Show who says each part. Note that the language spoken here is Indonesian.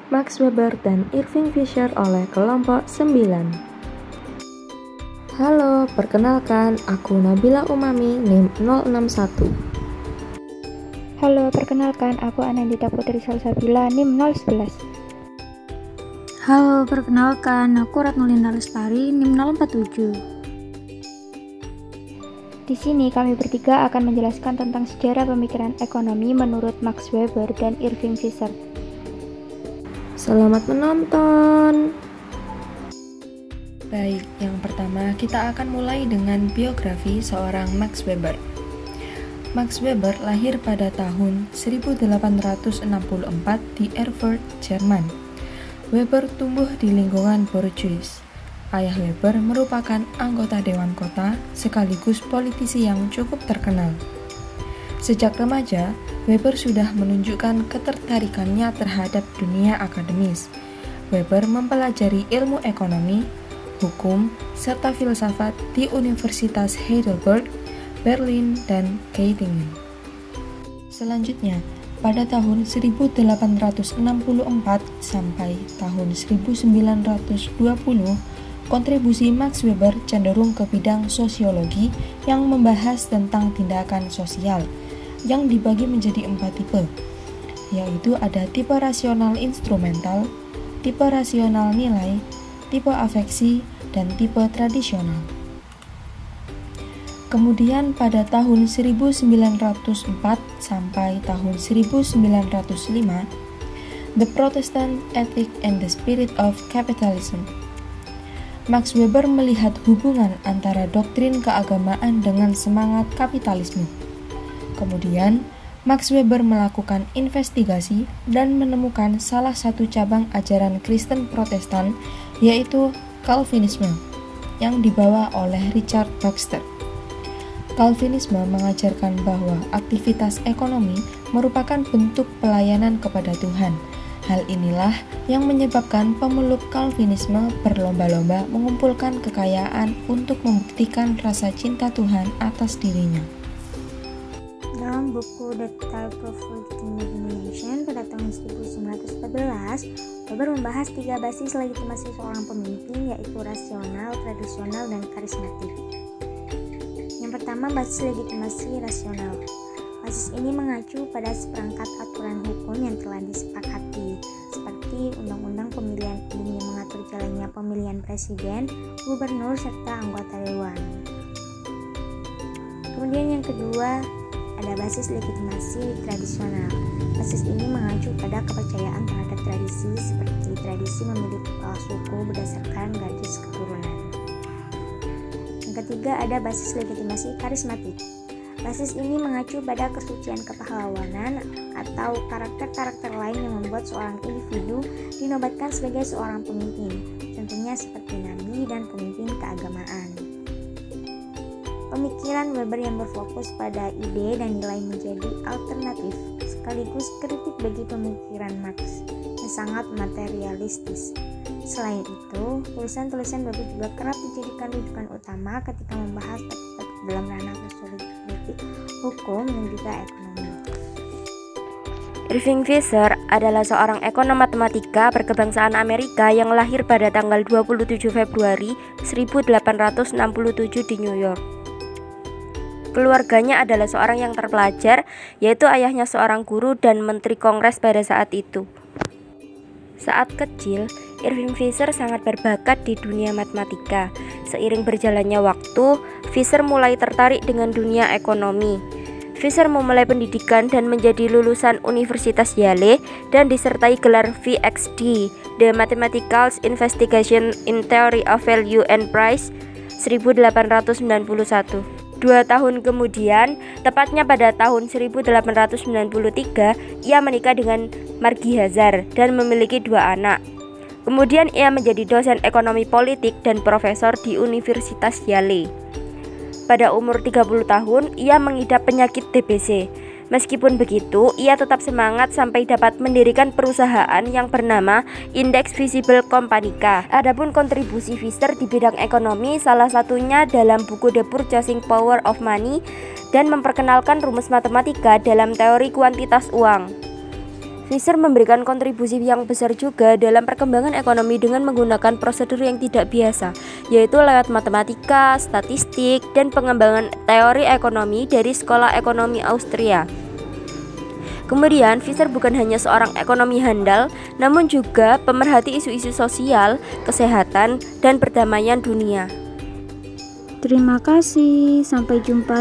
Speaker 1: Max Weber dan Irving Fisher oleh kelompok 9. Halo, perkenalkan, aku Nabila Umami, NIM 061.
Speaker 2: Halo, perkenalkan, aku Anandita Putri Salsabila, NIM 011.
Speaker 3: Halo, perkenalkan, aku Ratnulinda Lestari, NIM 047.
Speaker 2: Di sini kami bertiga akan menjelaskan tentang sejarah pemikiran ekonomi menurut Max Weber dan Irving Fisher.
Speaker 1: Selamat menonton. Baik, yang pertama kita akan mulai dengan biografi seorang Max Weber. Max Weber lahir pada tahun 1864 di Erfurt, Jerman. Weber tumbuh di lingkungan borjuis. Ayah Weber merupakan anggota Dewan Kota sekaligus politisi yang cukup terkenal. Sejak remaja, Weber sudah menunjukkan ketertarikannya terhadap dunia akademis. Weber mempelajari ilmu ekonomi, hukum, serta filsafat di Universitas Heidelberg, Berlin, dan Göttingen. Selanjutnya, pada tahun 1864 sampai tahun 1920, kontribusi Max Weber cenderung ke bidang sosiologi yang membahas tentang tindakan sosial, yang dibagi menjadi 4 tipe, yaitu ada tipe rasional instrumental, tipe rasional nilai, tipe afeksi, dan tipe tradisional. Kemudian pada tahun 1904 sampai tahun 1905, The Protestant Ethic and the Spirit of Capitalism. Max Weber melihat hubungan antara doktrin keagamaan dengan semangat kapitalisme. Kemudian, Max Weber melakukan investigasi dan menemukan salah satu cabang ajaran Kristen Protestan, yaitu Calvinisme, yang dibawa oleh Richard Baxter. Calvinisme mengajarkan bahwa aktivitas ekonomi merupakan bentuk pelayanan kepada Tuhan. Hal inilah yang menyebabkan pemeluk Calvinisme berlomba-lomba mengumpulkan kekayaan untuk membuktikan rasa cinta Tuhan atas dirinya.
Speaker 3: Dalam buku The Type of Legitimation pada tahun 1914, Weber membahas 3 basis legitimasi seorang pemimpin, yaitu rasional, tradisional, dan karismatik. Yang pertama, basis legitimasi rasional. Basis ini mengacu pada seperangkat aturan hukum yang telah disepakati, seperti Undang-Undang Pemilihan Umum yang mengatur jalannya pemilihan presiden, gubernur, serta anggota dewan. Kemudian yang kedua, ada basis legitimasi tradisional. Basis ini mengacu pada kepercayaan terhadap tradisi, seperti tradisi memilih kepala suku berdasarkan garis keturunan. Yang ketiga, ada basis legitimasi karismatik. Basis ini mengacu pada kesucian kepahlawanan atau karakter-karakter lain yang membuat seorang individu dinobatkan sebagai seorang pemimpin, contohnya seperti nabi dan pemimpin keagamaan. Pemikiran Weber yang berfokus pada ide dan nilai menjadi alternatif, sekaligus kritik bagi pemikiran Marx yang sangat materialistis. Selain itu, tulisan-tulisan Weber juga kerap dijadikan rujukan utama ketika membahas topik-topik dalam ranah sosiologi, hukum, dan juga ekonomi.
Speaker 4: Irving Fisher adalah seorang ekonom matematika berkebangsaan Amerika yang lahir pada tanggal 27 Februari 1867 di New York. Keluarganya adalah seorang yang terpelajar, yaitu ayahnya seorang guru dan menteri kongres pada saat itu. Saat kecil, Irving Fisher sangat berbakat di dunia matematika. Seiring berjalannya waktu, Fisher mulai tertarik dengan dunia ekonomi. Fisher memulai pendidikan dan menjadi lulusan Universitas Yale dan disertai gelar PhD, The Mathematical Investigation in Theory of Value and Price, 1891. 2 tahun kemudian, tepatnya pada tahun 1893, ia menikah dengan Margie Hazard dan memiliki 2 anak. Kemudian ia menjadi dosen ekonomi politik dan profesor di Universitas Yale. Pada umur 30 tahun, ia mengidap penyakit TBC. Meskipun begitu, ia tetap semangat sampai dapat mendirikan perusahaan yang bernama Index Visible Company. Adapun kontribusi Fisher di bidang ekonomi salah satunya dalam buku The Purchasing Power of Money dan memperkenalkan rumus matematika dalam teori kuantitas uang. Fisher memberikan kontribusi yang besar juga dalam perkembangan ekonomi dengan menggunakan prosedur yang tidak biasa, yaitu lewat matematika, statistik, dan pengembangan teori ekonomi dari Sekolah Ekonomi Austria. Kemudian, Fisher bukan hanya seorang ekonomi handal, namun juga pemerhati isu-isu sosial, kesehatan, dan perdamaian dunia.
Speaker 3: Terima kasih, sampai jumpa.